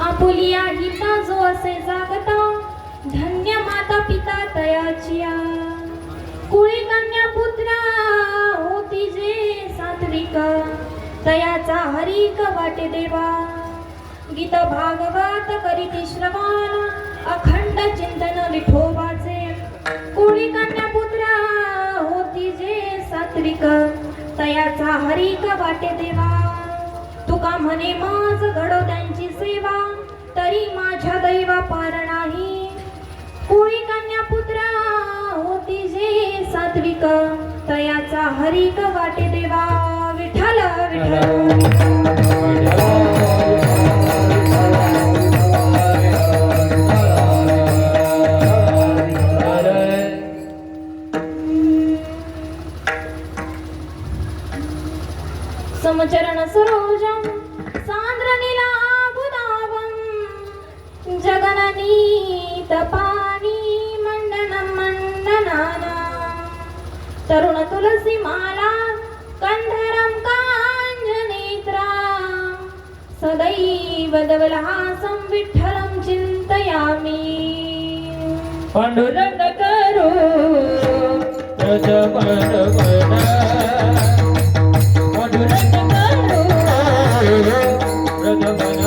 Apulia हिता जो असे जागता धन्य माता पिता तयाचिया कुळी कन्या पुत्रा होती जे सात्विक तयाचा हरिक वाटे देवा गीत भागवत करीती श्रवण अखंड चिंतन विठोबाचे कुळी कन्या पुत्रा होती जे सात्विक तयाचा हरिक वाटे देवा तुका म्हणे माझ घडो त्यांची सेवा तरी माझ्या दैवा पार नाही कुळी कन्या पुत्रा होती जे सात्विक तयाचा हरिक वाटे देवा विठ्ठल समचरण सरोजं सांद्रनीला बुदावं जगननीत पाणी मंडनं मंडनाना तरुण तुलसी माला कंधरं काञ्जनेत्रा सदैव धवलहासं विठ्ठलं चिन्तयामि पांडुरंग करो प्रजमन पांडुरंग करो प्रजमन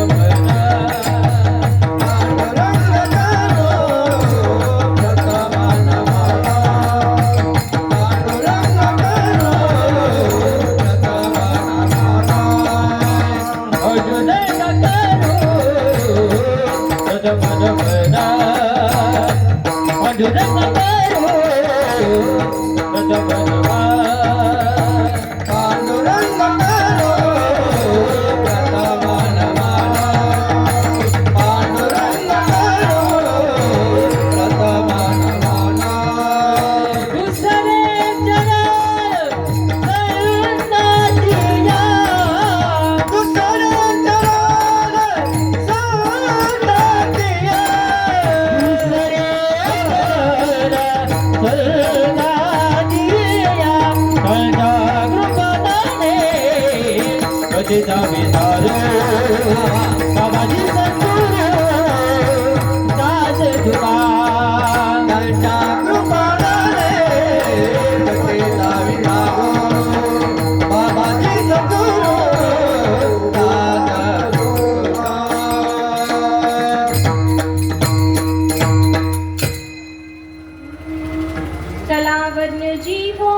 कलावन्य जीवो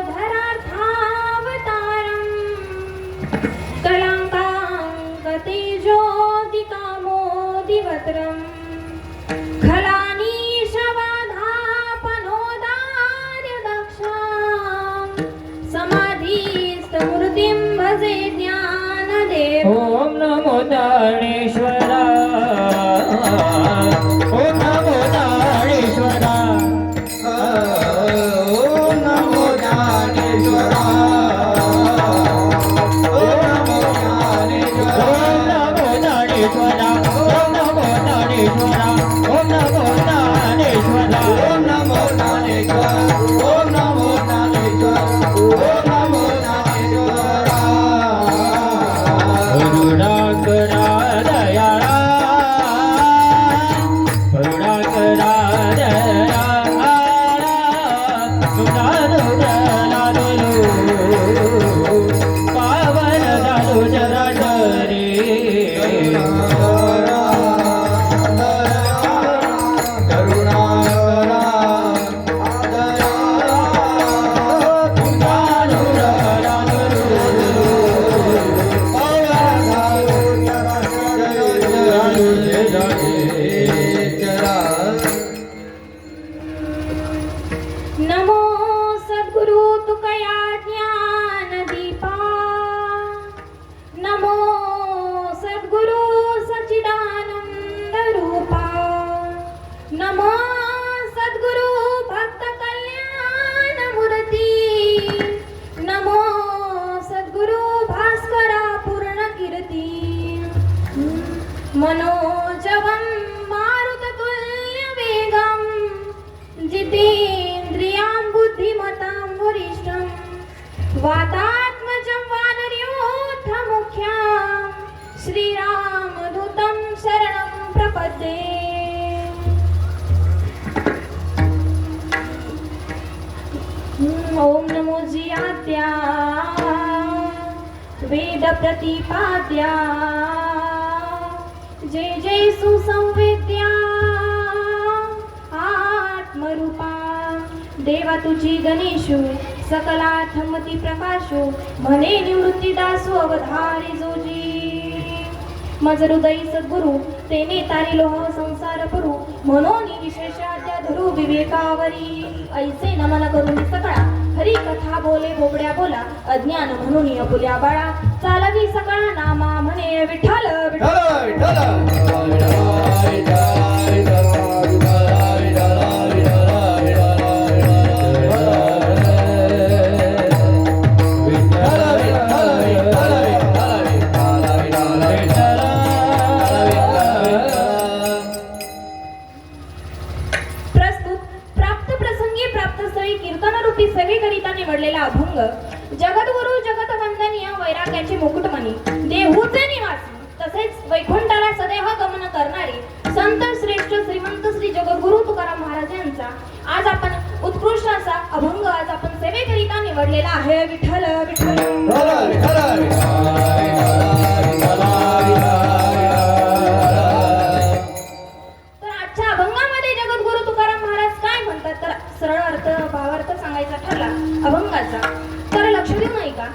धरार्थावतारं कलाङ्काङ्कतेजोदिकामोदिवत्रं खलानीशवाधापनोदार्य दक्षां समाधिस्थमूर्तिं भजे ज्ञानदेव ओम नमो दानेश्वरा ओम नमो दानेश्वरा नमो सद्गुरु तुकया ज्ञान दीपा नमो सद्गुरु सच्चिदानंद रूपा नमो सद्गुरु भक्त कल्याण मूर्ती नमो सद्गुरु भास्करा पूर्ण कीर्ती मनोजवं मारुततुल्य वेगं जितेन्द्रियां बुद्धिमतां वरिष्ठं वातात्मजं वानरयोद्धमुख्यां श्रीरामदूतं मध्ये ओम नमो जियाद्या वेद प्रतिपाद्या जय जय सुसंवेद्या आत्मरूपा देवा तुझी गणेशू सकलाथमती प्रकाशो म्हणे निवृत्ती दासो अवधारी जोजी मज हृदय सद्गुरु तेने तारी लोह संसार पुरु म्हणून विशेषाद्या धरू विवेकावरी ऐसे नमन करून सकळा हरी कथा बोले बोबड्या बोला अज्ञान म्हणून अपुल्या बाळा चालवी सकळा नामा म्हणे विठ्ठल विठ्ठल निवडलेला अभंग जगद्गुरु जगत वंदनीय वैराग्याचे मुकुटमणी देहूचे निवासी तसेच वैकुंठाला सदैव गमन करणारे संत श्रेष्ठ श्रीमंत श्री जगद्गुरु तुकाराम महाराज यांचा आज आपण उत्कृष्ट असा अभंग आज आपण सेवेकरिता निवडलेला आहे विठ्ठल विठ्ठल तर आजच्या अभंगामध्ये जगद्गुरु तुकाराम महाराज काय म्हणतात तर सरळ अर्थ भावार्थ सांगायचा ठरला अभंगाचा तर लक्ष देऊ नाही का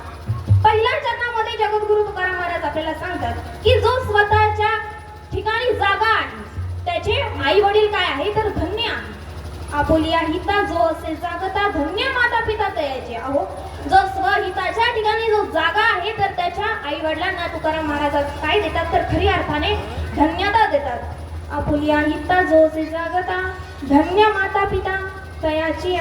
पहिल्या चरणामध्ये जगद्गुरु तुकाराम महाराज आपल्याला सांगतात की जो स्वतःच्या ठिकाणी जागा आहे त्याचे आई वडील काय आहे तर धन्य आहे आपुलिया हिता जो असे जागता धन्य माता पिता तयाचे अहो जो स्वहिताच्या ठिकाणी जो जागा आहे तर त्याच्या आई वडिलांना तुकाराम महाराज काय देतात तर खरी अर्थाने धन्यता देतात आपुलिया हिता जो असे जागता धन्य माता पिता तयाची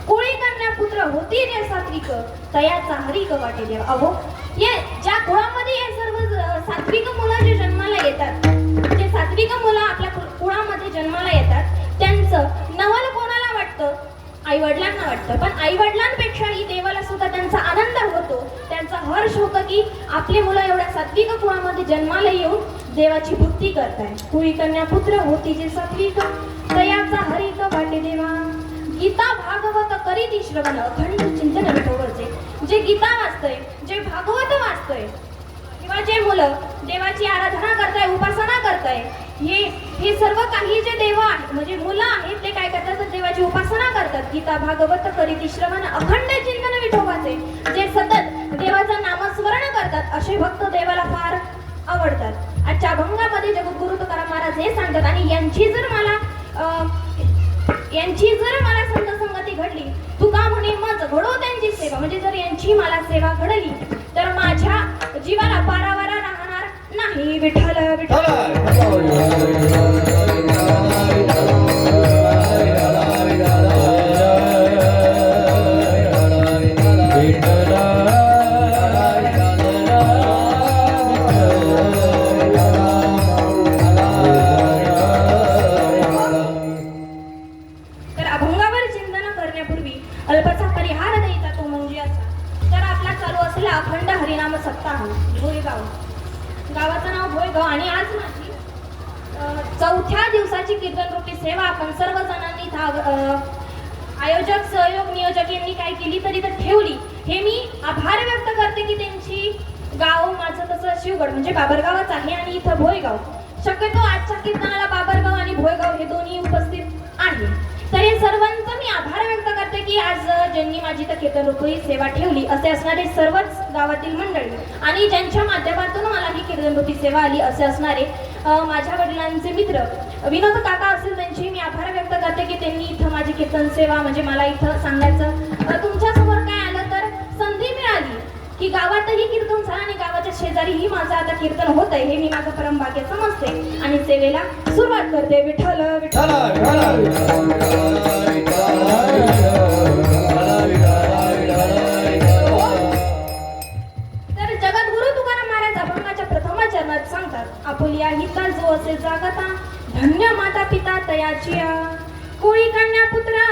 कोळी कन्या पुत्र होती जे सात्विक तयाचा हरिक वाटे देव अहो ये ज्या कुळामध्ये हे सर्व सात्विक मुलं जे जन्माला येतात जे सात्विक मुलं आपल्या कुळामध्ये जन्माला येतात त्यांचं नवल कोणाला वाटतं आई वडिलांना वाटतं पण आई वडिलांपेक्षाही देवाला सुद्धा त्यांचा आनंद होतो त्यांचा हर्ष होतो की आपली मुलं एवढ्या सात्विक कुळामध्ये जन्माला येऊन देवाची भक्ती करताय कुळी कन्या पुत्र होती जे सात्विक तयाचा हरिक वाटे देवा गीता भागवत करीती श्रवण अखंड चिंतन विठोबाचे जे गीता वाचतोय जे भागवत वाचतोय किंवा जे मुलं देवाची आराधना करताय उपासना करताय हे सर्व काही जे देव आहेत म्हणजे मुलं आहेत ते काय करतात तर देवाची उपासना करतात गीता भागवत करीती श्रवण अखंड चिंतन विठोबाचे जे सतत देवाचं नामस्मरण करतात असे भक्त देवाला फार आवडतात आजच्या अभंगामध्ये जगद्गुरु तुकाराम महाराज हे सांगतात आणि यांची जर मला संत संगती घडली तुका म्हणे मज घडो त्यांची सेवा म्हणजे जर यांची मला सेवा घडली तर माझ्या जीवाला पारावारा राहणार नाही विठ्ठल अल्पसा परिहार द्यायचा तो म्हणजे असा तर आपला चालू असलेला अखंड हरिनाम सप्ताह भोयगाव गावाचं नाव भोयगाव आणि आज माझी चौथ्या दिवसाची कीर्तन रूपी सेवा आपण सर्वजणांनी आयोजक सहयोग नियोजक यांनी काय केली तरी तर ठेवली हे मी आभार व्यक्त करते की त्यांची गाव माझं तसं शिवगड म्हणजे बाबरगावच आहे आणि इथं भोयगाव शक्यतो आजच्या कीर्तनाला बाबरगाव आणि भोयगाव हे दोन्ही उपस्थित आहे तर हे सर्वांचं मी आभार व्यक्त करते की आज ज्यांनी माझी तर कीर्तनरूपी सेवा ठेवली असे असणारे सर्वच गावातील मंडळी आणि ज्यांच्या माध्यमातून मला ही कीर्तनरूपी सेवा आली असे असणारे माझ्या वडिलांचे मित्र विनोद काका असतील त्यांची मी आभार व्यक्त करते की त्यांनी इथं माझी कीर्तन सेवा म्हणजे मला इथं सांगायचं तुमच्यासमोर काय आलं तर संधी मिळाली की गावातही कीर्तन झालं आणि गावाच्या शेजारीही माझं आता कीर्तन होत आहे हे मी माझं परमभाग्य समजते आणि सेवेला सुरुवात करते विठ्ठल विठ्ठल तर जगद्गुरु तुकाराम महाराज अभंगाच्या प्रथम चरणात सांगतात आपुलिया हिता जो असे जागता धन्य माता पिता तयाची कोळी कन्या पुत्र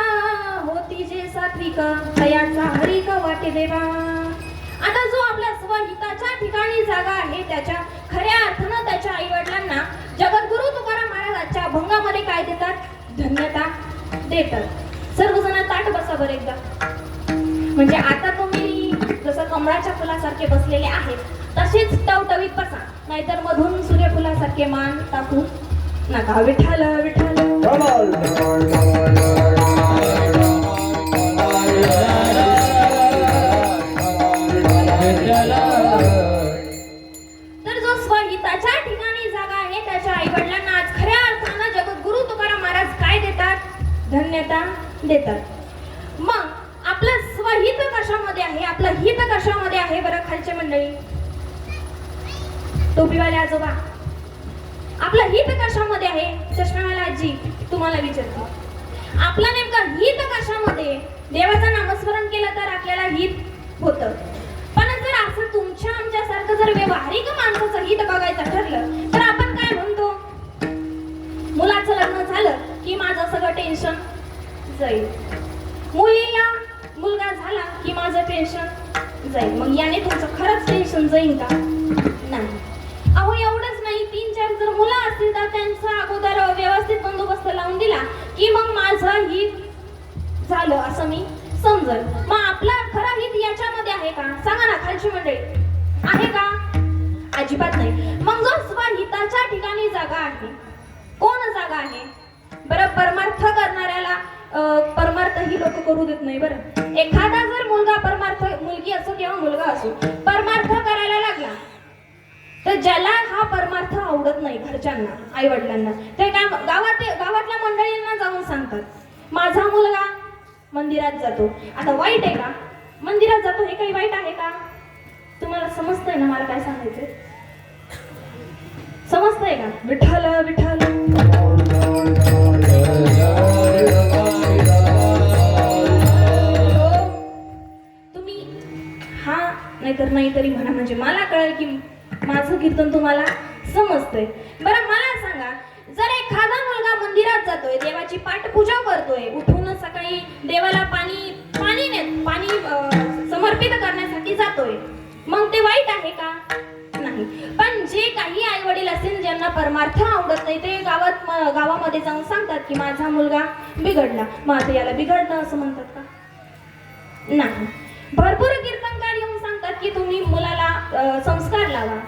होती जे सात्विक तयाचा हरिक वाटे देवा आता जो आपल्या स्वहिताच्या ठिकाणी जागा आहे त्याच्या खऱ्या अर्थानं त्याच्या आई वडिलांना जगद्गुरु तुकाराम देतात. सर्वजण ताट बसा बरं एकदा. म्हणजे आता तुम्ही जसं कमळाच्या फुलासारखे बसलेले आहेत तसेच टवटवीत बसा, नाहीतर मधून सूर्यफुलासारखे मान टाकू नका. विठ्ठल विठ्ठल. तर जो स्वहिताच्या ठिकाणी जागा आहे त्याच्या आई वडिलांना आज खऱ्या अर्थानं जगद्गुरु तुकाराम महाराज काय देतात? धन्यता देतात. मग आपलं स्वहित कशामध्ये आहे, आपलं हित कशामध्ये आहे बरं खालचे मंडळी, टोपीवाले आजोबा, आपलं हित कशामध्ये आहे? चष्मावाला आजी, तुम्हाला विचारतो, आपलं नेमकं हित कशामध्ये? देवाचं नामस्मरण केलं तर आपल्याला हित होतं, पण जर असं तुमच्या आमच्यासारखं जर व्यवहारिक माणसाचं हित बघायचं ठरलं तर आपण काय म्हणतो? मुलाचं लग्न झालं की माझं सगळं टेन्शन जाईल, मुलीला मुलगा झाला की माझं टेन्शन जाईल. मग याने तुमचं खरंच टेन्शन जाईल का? नाही. अहो एवढंच नाही, 3-4 जर मुलं असतील तर त्यांचा अगोदर व्यवस्थित बंदोबस्त लावून दिला की मग माझं हित झालं असं मी समजल. मग आपला खरं हित याच्यामध्ये आहे का? सांगा ना खालची मंडळी, आहे का? अजिबात नाही. मग जो स्वहिताच्या ठिकाणी जागा आहे, कोण जागा आहे बरं? परमार्थ करणाऱ्याला परमार्थ ही लोक करू देत नाही बरं. एखादा जर मुलगा परमार्थ, मुलगी असो किंवा मुलगा असो, परमार्थ करायला लागला तर ज्याला हा परमार्थ आवडत नाही घरच्यांना, आई वडिलांना, ते काय गावातल्या मंडळींना जाऊन सांगतात माझा मुलगा मंदिरात जातो. आता वाईट आहे का? मंदिरात जातो हे काही वाईट आहे का? तुम्हाला समजतंय ना मला काय सांगायचंय? समजतंय का? विठ्ठल विठ्ठल. तुम्ही हा नाहीतर नाही तरी म्हणा, म्हणजे मला कळेल की माझं कीर्तन तुम्हाला समजतंय. बरं मला सांगा, जर एखादा मुलगा मंदिरात जातोय, देवाची पाठपूजा करतोय, उठून सकाळी देवाला पाणी समर्पित करण्यासाठी जातोय, मग ते वाईट आहे का? नाही. पण जे काही आई वडील असतील ज्यांना परमार्थ आवडत नाही ते गावामध्ये जाऊन सांगतात की माझा मुलगा बिघडला, मग आता याला बिघडणं असं म्हणतात का? नाही. भरपूर कीर्तनकार येऊन सांगतात की तुम्ही मुलाला संस्कार लावा,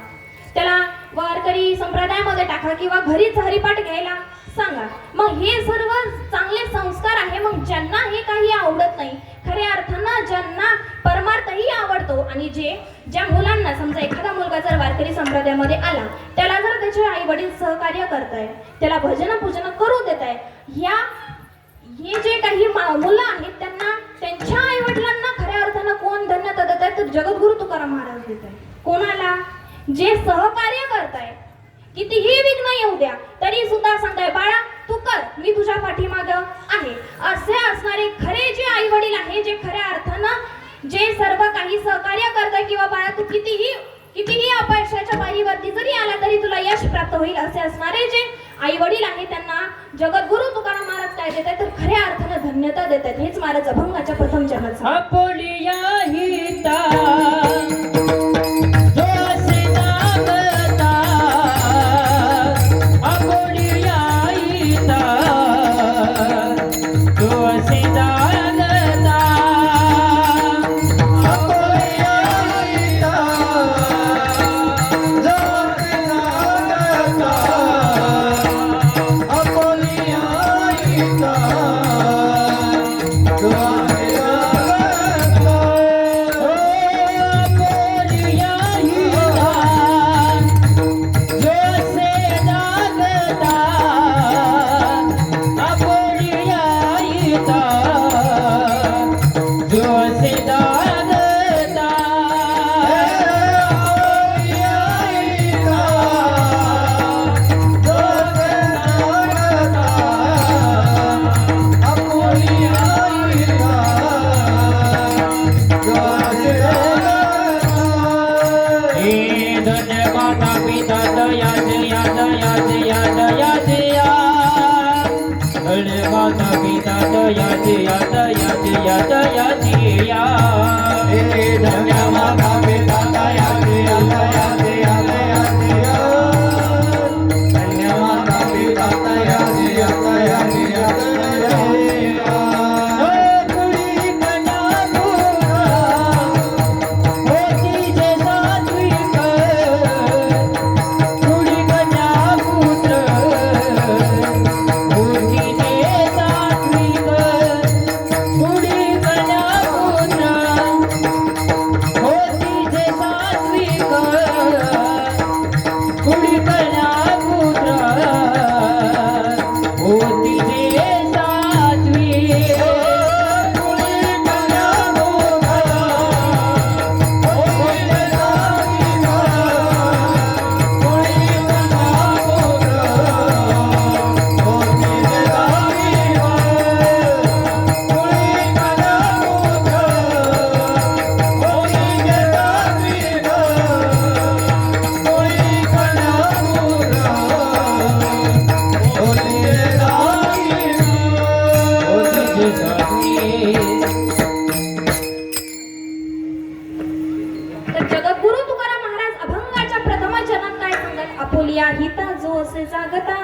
त्याला वारकरी संप्रदायामध्ये टाका किंवा घरीच हरिपाठ घ्यायला सांगा. मग हे सर्व चांगले संस्कार आहे. मग ज्यांना हे काही आवडत नाही, खऱ्या अर्थानं ज्यांना परमार्थही आवडतो, आणि ज्या मुलांना, समजा एखादा मुलगा जर वारकरी संप्रदायामध्ये आला, त्याला जर त्याचे आई वडील सहकार्य करताय, त्याला भजन पूजन करू देत आहे, हे जे काही मुलं आहेत त्यांना त्यांच्या आई वडिलांना खऱ्या अर्थानं कोण धन्यता देत आहे? तर जगद्गुरु तुकाराम महाराज देत आहे. कोणाला? जे सहकार्य करताय, कितीही विघ्न येऊ द्या तरी सुद्धा सांगताय बाळा तू कर, मी तुझ्या पाठीमाग आहे, असे असणारे खरे जे आई वडील आहे, जे खऱ्या अर्थानं जे सर्व काही सहकार्य करताय, किंवा बाळा तू कितीही अपयशाच्या पायरीवरती जरी आला तरी तुला यश प्राप्त होईल, असे असणारे जे आई वडील आहे त्यांना जगद्गुरु तुकाराम महाराज काय देतात? तर खऱ्या अर्थानं धन्यता देतात. हेच महाराज अभंगाच्या प्रथम चरणात आपुलिया हिता हिता जो असे जागता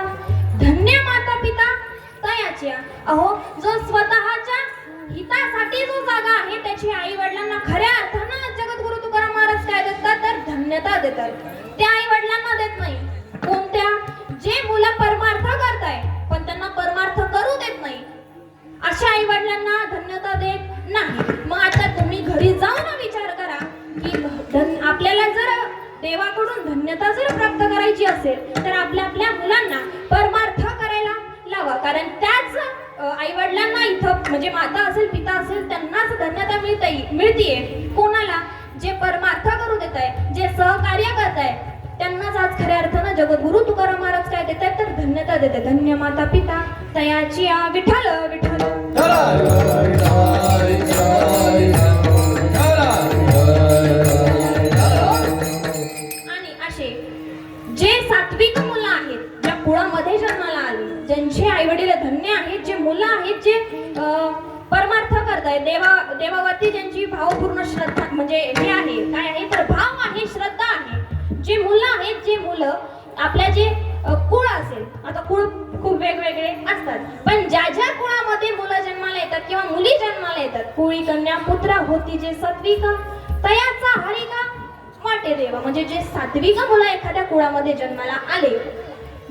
धन्य माता पिता तयाच्या. अहो जो स्वतःच्या हितासाठी जो जागा आहे त्याची आई वडिलांना खऱ्या अर्थानं जगद्गुरु तुकाराम महाराज काय देतात तर धन्यता देतात. त्या आई वडिलांना देत नाही. कोणत्या? जे मुलं परमार्थ करताय पण त्यांना परमार्थ करू देत नाही अशा आई वडिलांना धन्यता देत नाही. मग आता तुम्ही घरी जाऊन विचार करा की आपल्याला जर देवाकडून धन्यता जर प्राप्त करायची असेल तर आपल्या आपल्या मुलांना परमार्थ करायला लावा. कारण त्याच आई वडिलांना इथं म्हणजे माता असेल पिता असेल त्यांनाच धन्यता मिळतीये. कोणाला? जे परमार्थ करू देत आहे, जे सहकार्य करत आहे त्यांनाच आज खऱ्या अर्थानं जगद्गुरु तुकाराम महाराज काय देत आहेत तर धन्यता देते. धन्य माता पिता तयाची विठ्ठल विठ्ठल. आणि असे जे सात्विक मुलं आहेत ज्या कुळामध्ये जन्माला आली, ज्यांचे आई वडील धन्य आहेत, जे मुलं आहेत जे परमार्थ करतायत, देवावरती ज्यांची भावपूर्ण श्रद्धा म्हणजे हे आहे काय आहे तर भाव आहे, श्रद्धा आहे, जे मुलं आहेत, जे मुलं आपल्या जे कुळ असेल, आता कुळ खूप वेगवेगळे असतात पण ज्या ज्या कुळामध्ये मुलं जन्माला येतात किंवा मुली जन्माला येतात, कुळी कन्या पुत्र होती जे सात्विक तयाचा हरिका वाटे देवा. म्हणजे जे सात्विक मुलं एखाद्या कुळामध्ये जन्माला आले,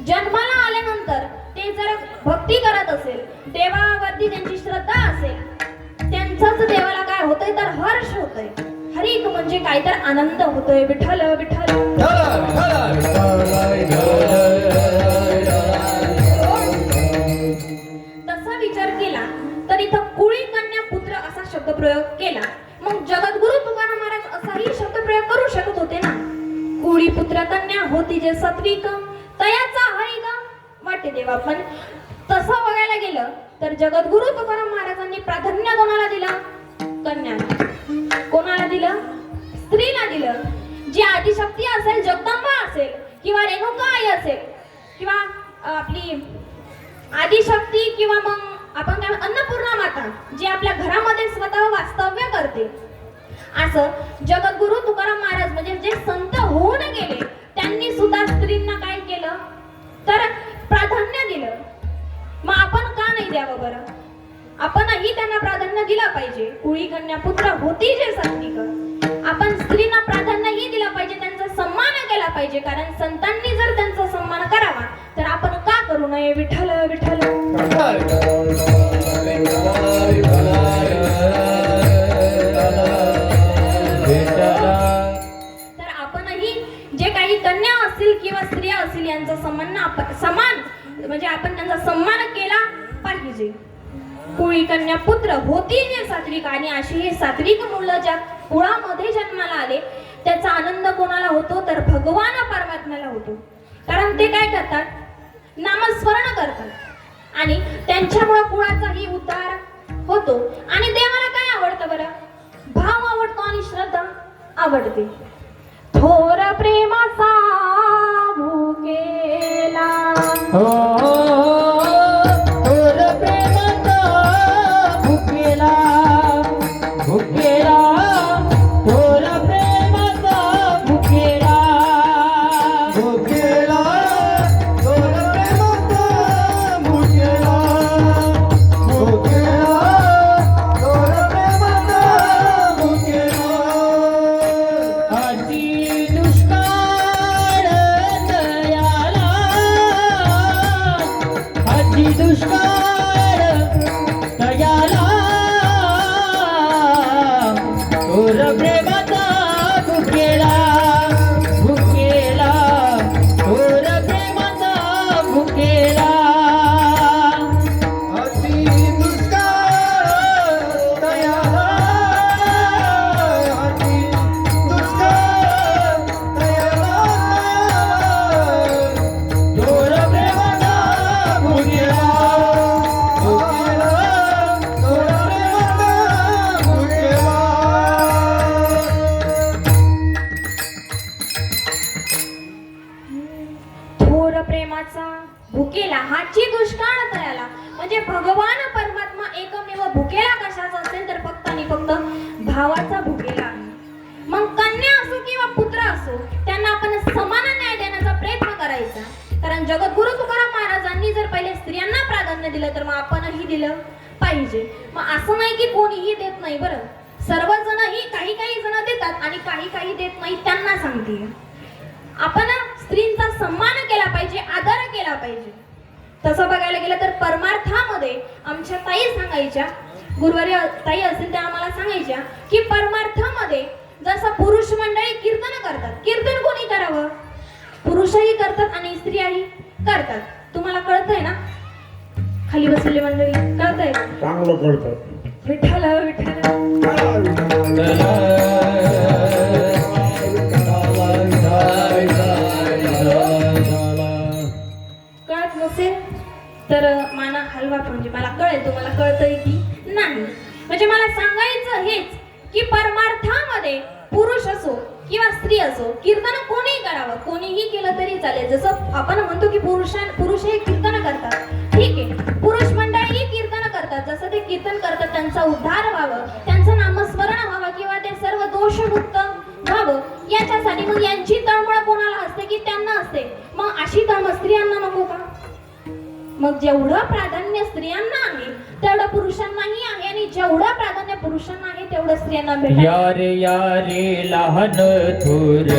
जन्माला आल्यानंतर ते जर भक्ती करत असेल, देवावरती त्यांची श्रद्धा असेल, त्यांचंच देवाला काय होतंय तर हर्ष होतंय. हरिक म्हणजे काय तर आनंद होतोय. विठ्ठल विठ्ठल. तसा विचार केला तर इथं कुळी कन्या पुत्र असा शब्दप्रयोग केला. मग जगद्गुरु तुकाराम महाराज असाही शब्दप्रयोग करू शकत होते ना. कुळी पुत्र कन्या होती जे सात्विक तयाचा हरिका वाटे देवा. पण तसं बघायला गेलं तर जगद्गुरु तुकाराम महाराजांनी प्राधान्य कोणाला दिलं? कन्याला. कोणाला दिलं? स्त्रीला दिलं. जी आदिशक्ती असेल, जगदंबा असेल किंवा रेणुका आई असेल किंवा आपली आदिशक्ती किंवा मग आपण काय अन्नपूर्णा माता जी आपल्या घरामध्ये स्वतः वास्तव्य करते, असं जगद्गुरु तुकाराम महाराज म्हणजे जे संत होऊन गेले त्यांनी सुद्धा स्त्रींना काय केलं तर प्राधान्य दिलं. मग आपण का नाही द्यावं बरं? आपणही त्यांना प्राधान्य दिला पाहिजे. कुळी कन्या पुत्र होती जे सात्विक, आपण स्त्रींना प्राधान्यही दिला पाहिजे, त्यांचा सन्मान केला पाहिजे. कारण संतांनी जर त्यांचा सन्मान करावा तर आपण का करू नये? विठ्ठल विठ्ठल. तर आपणही जे काही कन्या असतील किंवा स्त्रिया असतील यांचा समान म्हणजे आपण त्यांचा सन्मान केला पाहिजे. कुळी कन्या पुत्र होती जे सात्विक आणि अशी हे सात्विक मुलं ज्या कुळामध्ये जन्माला आले त्याचा आनंद कोणाला होतो तर भगवान परमात्म्याला होतो. कारण ते काय करतात? नामस्मरण करतात आणि त्यांच्यामुळे कुळाचाही उद्धार होतो. आणि देवाला काय आवडतं बरं? भाव आवडतो आणि श्रद्धा आवडते. थोर प्रेमाचा भुकेला भुकेला हाची दुष्काळ तयाला म्हणजे भगवान परमात्मा एकमेव भुकेला कशाचा असेल तर फक्त आणि फक्त भावाचा भुकेला. मग कन्या असो किंवा पुत्र असो त्यांना आपण समान न्याय देण्याचा प्रयत्न करायचा. कारण जगद्गुरु तुकाराम महाराजांनी जर पहिले स्त्रियांना प्राधान्य दिलं तर मग आपणही दिलं पाहिजे. मग असं नाही की कोणीही देत नाही बरं, सर्वजणही काही काही जण देतात आणि काही काही देत नाही, त्यांना सांगते आपण स्त्रींचा सन्मान केला पाहिजे, आदर केला पाहिजे. तसं बघायला गेलं तर परमार्थामध्ये आमच्या ताई सांगायच्या, गुरुवारी ताई असतील त्या आम्हाला सांगायच्या की परमार्थामध्ये जसं पुरुष मंडळी कीर्तन करतात, कीर्तन कोणी करावं? पुरुषही करतात आणि स्त्रियाही करतात. तुम्हाला कळतंय ना? खाली बसलेली मंडळी कळतंय? चांगलं कळतं. विठ्ठल विठ्ठल कळत नसेल तर माना हलवा, म्हणजे मला कळेल तुम्हाला कळतंय की नाही. म्हणजे मला सांगायचं हेच की परमार्थामध्ये पुरुष असो किंवा स्त्री असो कीर्तन कोणीही करावं, कोणीही केलं तरी चालेल. जसं आपण म्हणतो की पुरुष हे कीर्तन करतात, ठीक आहे, पुरुष मंडळीही कीर्तन करतात. जसं ते कीर्तन करतात त्यांचा उद्धार व्हावं, त्यांचं नामस्मरण व्हावं किंवा ते सर्व दोषमुक्त व्हावं, याच्यासाठी मग यांची तळमळ कोणाला असते की त्यांना असते. मग अशी तळमळ स्त्रियांना नको का? मग जेवढं प्राधान्य स्त्रियांना आहे तेवढं पुरुषांनाही आहे, आणि जेवढं प्राधान्य पुरुषांना आहे तेवढं स्त्रियांना भेटत. यारे यारे लहान थोर,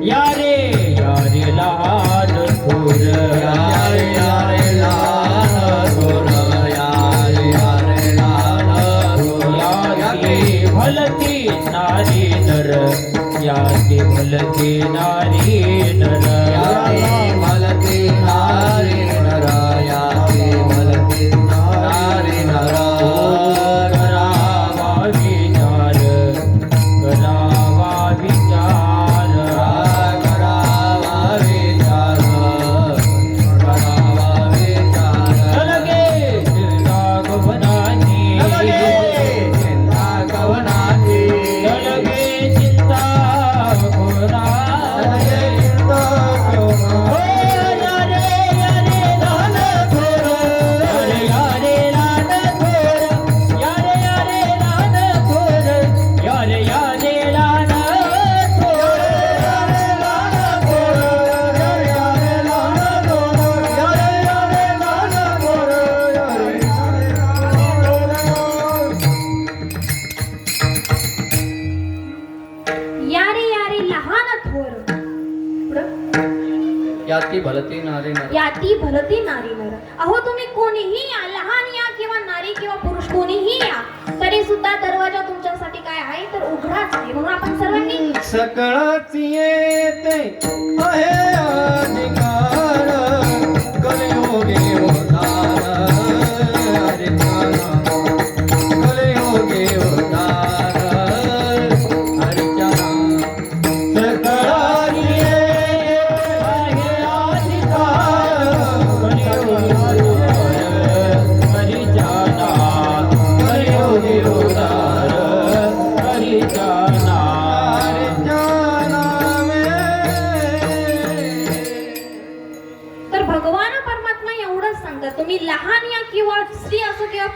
यारे यारे लहान थोर, यारे यारे लहान थोर, यारे यारे लहान थोर, याती भलती नारी नर, याती भलती नारी नर, याती भलती नारी नर, याती भलती नारी नर. करावा विचार, करावा विचार, करावा विचार, करावा विचार. लगे चिंता गवनाची, लगे चिंता गवनाची, लगे चिंता गवनाची, चिंता गवनाची. यारे यारे लहान थोर, याती भलती नारी नर, याती भलती नारी नर. अहो तुम्ही कोणीही या, लहान या किंवा नारी किंवा पुरुष कोणीही या, तरी सुद्धा दरवाजा तुमच्यासाठी काय आहे तर उघडाच आहे. म्हणून आपण सर्वांनी सकळाच येते आहे अधिकार, कलियुगे होणार हरिचरण, कलियुगे होणार हरिचरण. सकळाच येते आहे अधिकार, कलियुगे हरिचरण, कलियुगे होणार हरिचरण. तर भगवान परमात्मा एवढंच सांगतात, तुम्ही लहान या किंवा स्त्री असो किंवा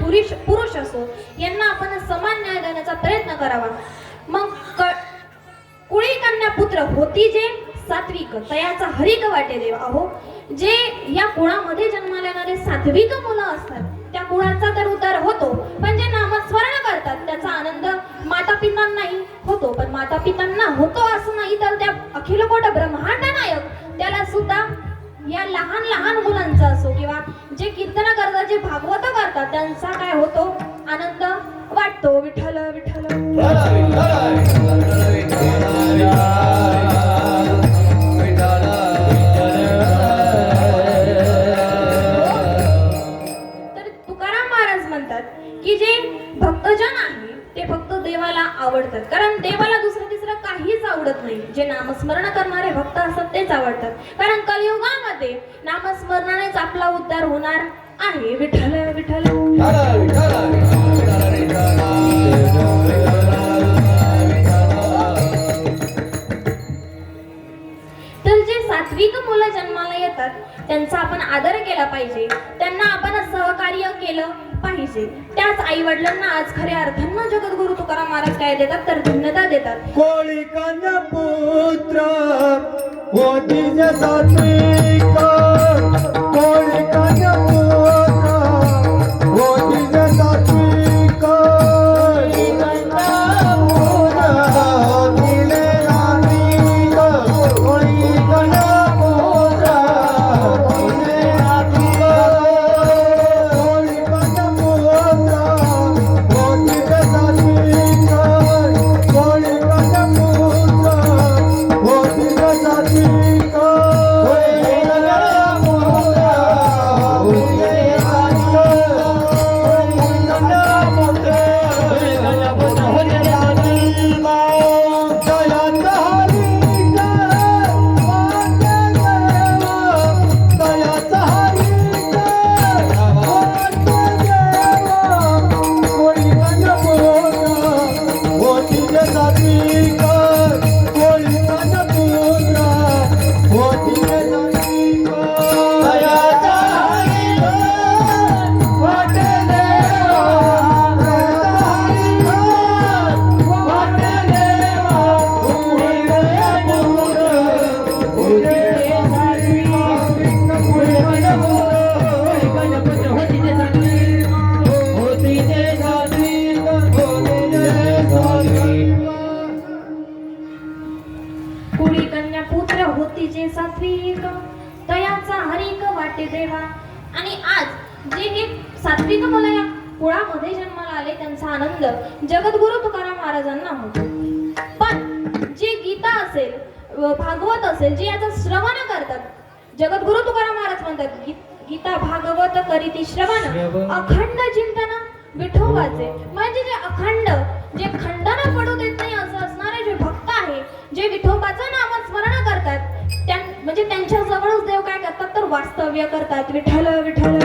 पुरुष असो यांना आपण समान न्याय देण्याचा प्रयत्न करावा. मग कुळी कन्या पुत्र होती जे सात्विक तयाचा हरिक वाटे देव. अहो जे या कुळामध्ये जन्माला येणारे सात्विक मुलं असतात त्या कुळाचा तर उद्धार होतो, पण जे नामस्मरण करतात त्याचा आनंद माता पितांनाही होतो. पण माता पितांना होतो असं नाही तर त्या अखिल कोट ब्रह्मांड नायक त्याला सुद्धा या लहान लहान मुलांचा असो किंवा जे कीर्तन करतात, जे भागवत करतात त्यांचा काय होतो आनंद वाटतो. विठ्ठल विठ्ठल. तर तुकाराम महाराज म्हणतात की जे भक्तजन आहे ते फक्त देवाला आवडतात, कारण देवाला दुसरं तिसरं काहीच आवडत नाही. जे नामस्मरण करणारे भक्त असतात तेच आवडतात, कारण कलियुगामध्ये नामस्मरणानेच आपला उद्धार होणार आहे. विठ्ठल विठ्ठल. तर जे सात्विक मुलं जन्माला येतात त्यांचा आपण आदर केला पाहिजे, त्यांना आपण सहकार्य केलं पाहिजे. त्याच आई वडिलांना आज खऱ्या अर्थानं जगद्गुरु तुकाराम महाराज काय देतात तर धन्यता देतात. कोळी कन्या पुत्र, होतीचे सात्विक कोणी कन्या होतीचे सात्विक तिले नातिक कोणी कन्या तिले नातिक कोणी कन्या होतीचे सात्विक कोणी कन्या होतीचे सात्विक कुळी कन्या पुत्र होतीचे सात्विक तयाचा हरिक वाटे देवा. आणि आज जे हे सात्विक मुलं या कुळामध्ये जन्माला आले त्यांचा आनंद जगद्गुरु तुकाराम महाराजांना होतो. पण जे गीता असेल भागवत असेल जे याचं श्रवण करतात, जगद्गुरु तुकाराम महाराज म्हणतात गीता भागवत करीती श्रवण अखंड चिंतन विठोबाचे. म्हणजे जे अखंड जे खंडन पडू देत नाही असं असणारे जे भक्त आहे, जे विठोबाचं नामस्मरण करतात म्हणजे त्यांच्या जवळच देव काय करतात तर वास्तव्य करतात. विठ्ठल विठ्ठल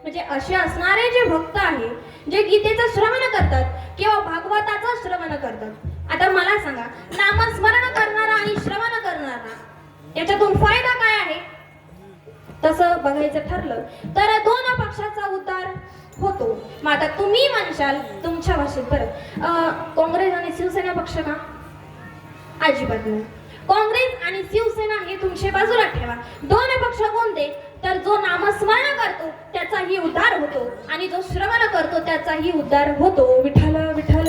म्हणजे असे असणारे जे भक्त आहे जे गीतेचं श्रवण करतात किंवा भागवताचं श्रवण करतात. आता मला सांगा, नामस्मरण करणारा आणि श्रवण करणारा याच्यातून फायदा काय आहे? तसं बघायचं ठरलं तर दोन पक्षाचा उद्धार होतो. मग आता तुम्ही म्हणशाल तुमच्या भाषेत, बरं काँग्रेस आणि शिवसेना पक्ष का? अजिबात नाही. काँग्रेस आणि शिवसेना हे तुमचे बाजूला ठेवा. दोन पक्ष कोणते? तर जो नामस्मरण करतो त्याचाही उद्धार होतो आणि जो श्रवण करतो त्याचाही उद्धार होतो. विठ्ठल विठ्ठल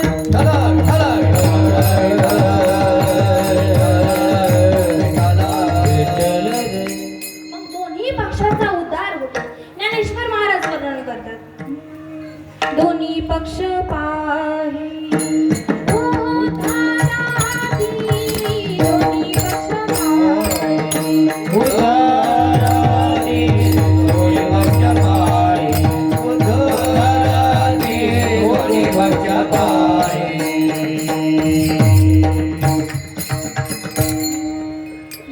मग दोन्ही पक्षाचा उद्धार होतो. ज्ञानेश्वर महाराज वर्णन करतात, दोन्ही पक्ष पाही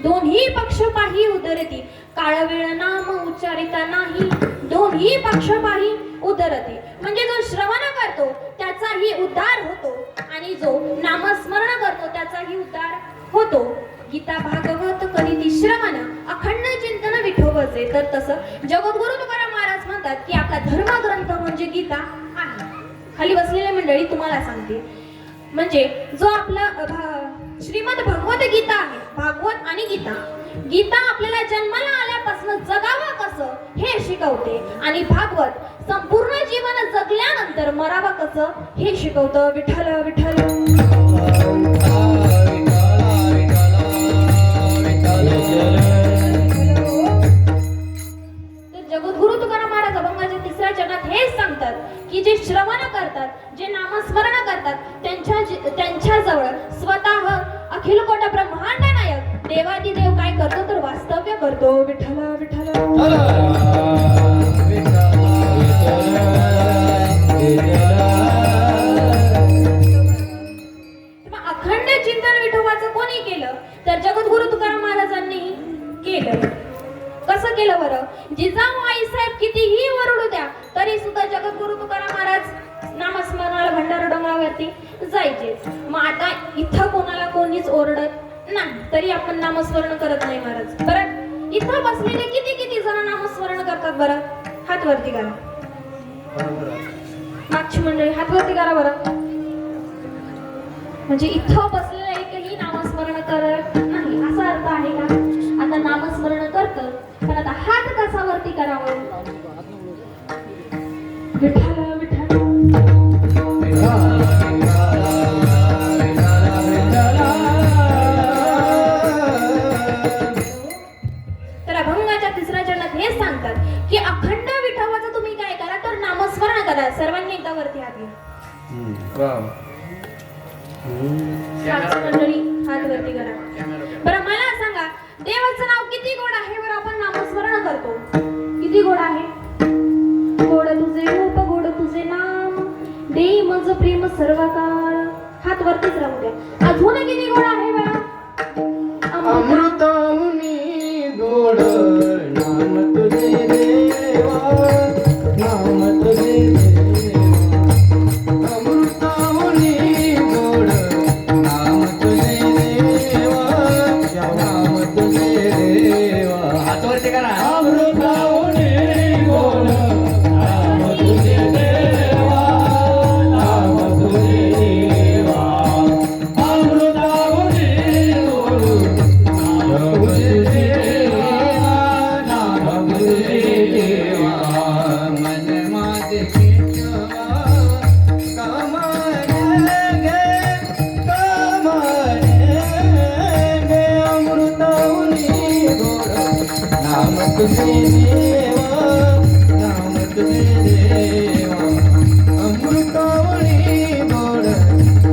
दोन्ही पक्ष पाही उदरती काळ वेळ नाम उच्चारिता नाही. दोन्ही पक्ष पाही उदरती म्हणजे जो श्रवण करतो त्याचाही उद्धार होतो आणि जो नामस्मरण करतो त्याचाही उद्धार होतो. गीता भागवत करीती श्रवण अखंड चिंतन विठोबाचे. तर तसं जगद्गुरु तुकाराम महाराज म्हणतात की आपला धर्मग्रंथ म्हणजे गीता आहे. खाली बसलेल्या मंडळी तुम्हाला सांगते, म्हणजे जो आपला श्रीमद भगवत गीता आहे, भागवत आणि गीता. गीता आपल्याला जन्माला आल्यापासून जगावं कसं हे शिकवते आणि भागवत संपूर्ण जीवन जगल्यानंतर मरावं कसं हे शिकवतं. विठ्ठल विठ्ठल जगद्गुरु तुकाराम महाराज अभंगाच्या 3ऱ्या चरणात हेच सांगतात की जे श्रवण करतात, जे नामस्मरण करतात त्यांच्या जवळ स्वतः अखिल कोट ब्रह्मांड नायक देवादिदेव काय करतो तर वास्तव्य करतो. विठ्ठल विठ्ठल अखंड चिंतन विठोबाचं कोणी केलं तर जगद्गुरु तुकाराम महाराजांनी केलं. कसं केलं बरं? जिजाऊ आईसाहेब कितीही ओरडू द्या तरी सुद्धा जगद्गुरु तुकाराम महाराज नामस्मरणाला भंडारा डोंगरावरती जायचेच. मग आता इथं कोणाला कोणीच ओरडत नाही तरी आपण नामस्मरण करत नाही महाराज. बरं इथं बसलेले किती किती जण नामस्मरण करतात बरं? हात वरती करा. मागची मंडळी हात वरती करा बरं. म्हणजे इथं बसलेलं एकही नामस्मरण करत नाही असा अर्थ आहे का? आता नामस्मरण करतं पण आता हात कसा वरती करावं? विठ्ठल विठ्ठल. तर अभंगाच्या तिसऱ्या चरणात हेच सांगतात की अखंड विठवाचं तुम्ही काय करा तर नामस्मरण करा. सर्वांनी एकदा वरती हात घ्या. मागची मंडळी हात वरती करा. बरं मला सांगा देवाचं नाव किती गोड आहे बरं आपण नामस्मरण करतो. किती गोड आहे? गोड तुझे रूप गोड तुझे नाम दे मज प्रेम सर्व काळ. हात वरतीच राहू द्या. अजून किती गोड आहे बरं? अमृताहुनी गोड नाम तुझे देवा, नाम तुझे देवा. अमृताहुनी गोड नाम तुझे देवा, नाम तुझे देवा. हातवरती करा. अमृताहुनी गोड नाम तुझे देवा, नाम तुझे देवा. अमृताहुनी गोड नाम तुझे देवा, नाम तुझे देवा. मन माझे केशवा कामाने गे, कामाने गे. अमृताहुनी गोड नाम तुझे देवा, नाम तुझे देवा. अमृताहुनी गोड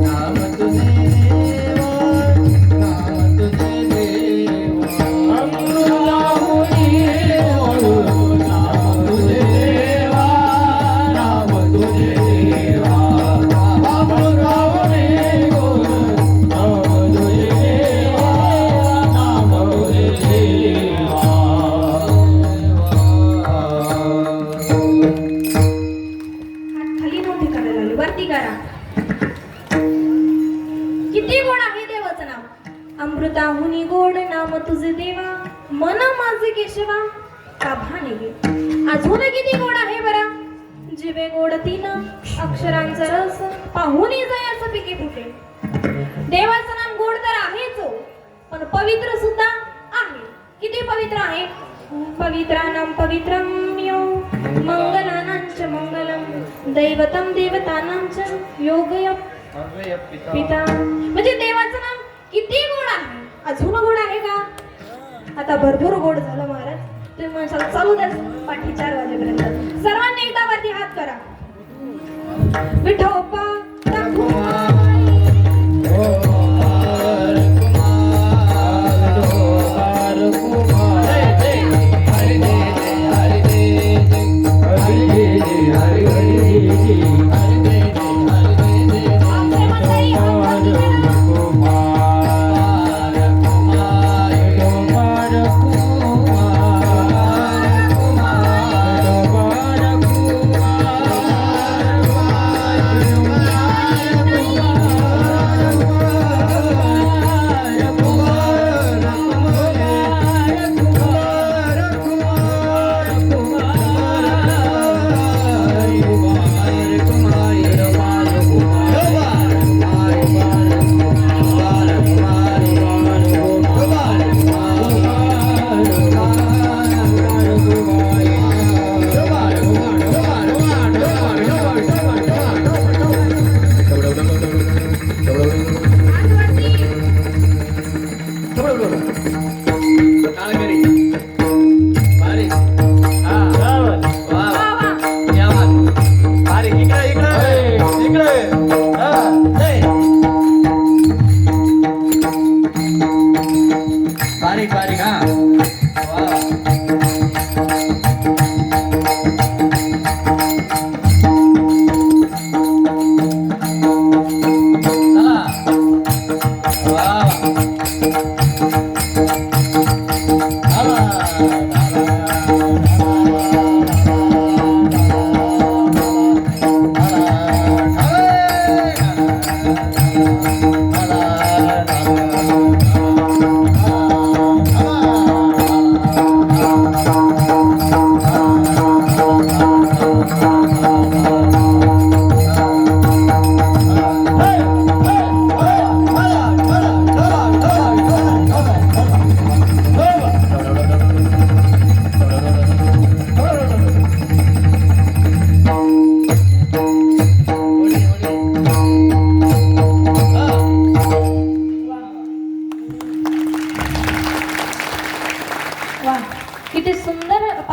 नाम तुझे देवा, नाम तुझे देवा. अमृताहुनी गोड नाम तुझे देवा, नाम तुझे देवा. अमृताहुनी गोड नाम तुझे देवा, नाम तुझे देवा. हात खाली नव्हते करायला लागले, वरती करा. किती गोड आहे देवाचं नाव. अमृताहुनी गोड नाम तुझे देवा, मन माझे केशवा का भाने गे. अजून किती गोड आहे बरं? जिवे गोड तीन अक्षरांचा रस पाहुनी जयाचं पिके फुटे. देवाचं नाम गोड तर आहेच हो, पण पवित्र सुद्धा आहे. किती पवित्र आहे? पवित्राणां पवित्रम्यो मंगलानांच मंगलम दैवतम देवतानां च योगय पिता. म्हणजे देवाचं नाम किती गोड आहे. अजून गोड आहे का? आता भरपूर गोड झालं महाराज. तुम्ही म्हणसाल चालू द्या पाठी 4 वाजेपर्यंत. सर्वांनी एकदा वरती हात करा. विठोबा रखुमाई. आमचे मंडळी हात वरती करा. कुमार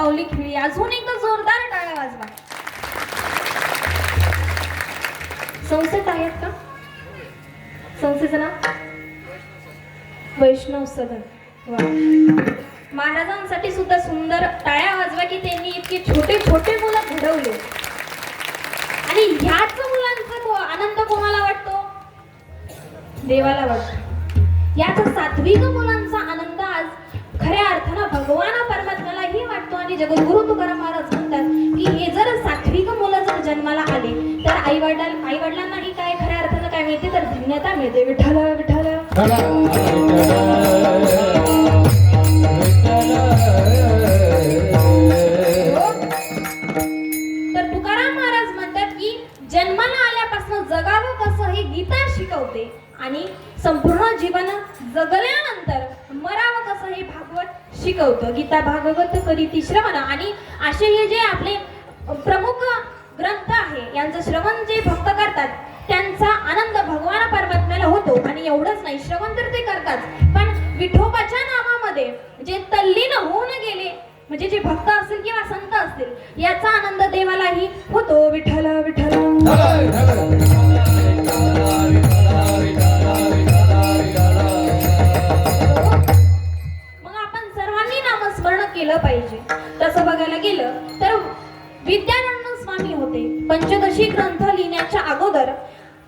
माऊली खिळी. अजून एकदा जोरदार टाळ्या वाजवा. संस्थेत आहेत का? संस्थेचं नाव वैष्णव सदन. वा. महाराजांसाठी सुद्धा सुंदर टाळ्या वाजवा की त्यांनी इतके छोटे छोटे मुलं घडवले. आणि ह्याच मुलांचा आनंद कोणाला वाटतो? देवाला वाटतो. याच सात्विक मुलांचा आनंद आज खऱ्या अर्थानं भगवान परमात्म्यालाही वाटतो. आणि जगद्गुरु तुकाराम महाराज म्हणतात की हे जर सात्विक मुलं जर जन्माला आले तर आई वडिलांनाही काय खऱ्या अर्थानं काय मिळते तर धन्यता मिळते. विठ्ठल विठ्ठल. तर तुकाराम महाराज म्हणतात की जन्माला आल्यापासून जगावं कसं हे गीता शिकवते आणि संपूर्ण जीवन जगल्यानंतर मरावं कसं हे भागवत शिकवतं. गीता भागवत करीती श्रवण. आणि असे हे जे आपले प्रमुख ग्रंथ आहे यांचं श्रवण जे भक्त करतात त्यांचा आनंद भगवान परमात्म्याला होतो. आणि एवढंच नाही, श्रवण तर ते करतात पण विठोबाच्या नामामध्ये जे तल्लीन होऊन गेले म्हणजे जे भक्त असतील किंवा संत असतील याचा आनंद देवालाही होतो. विठ्ठल विठ्ठल. मग आपण सर्वांनी नामस्मरण केलं पाहिजे. तसं बघायला गेलं तर विद्यानंद स्वामी होते. पंचदशी ग्रंथ लिहिण्याच्या अगोदर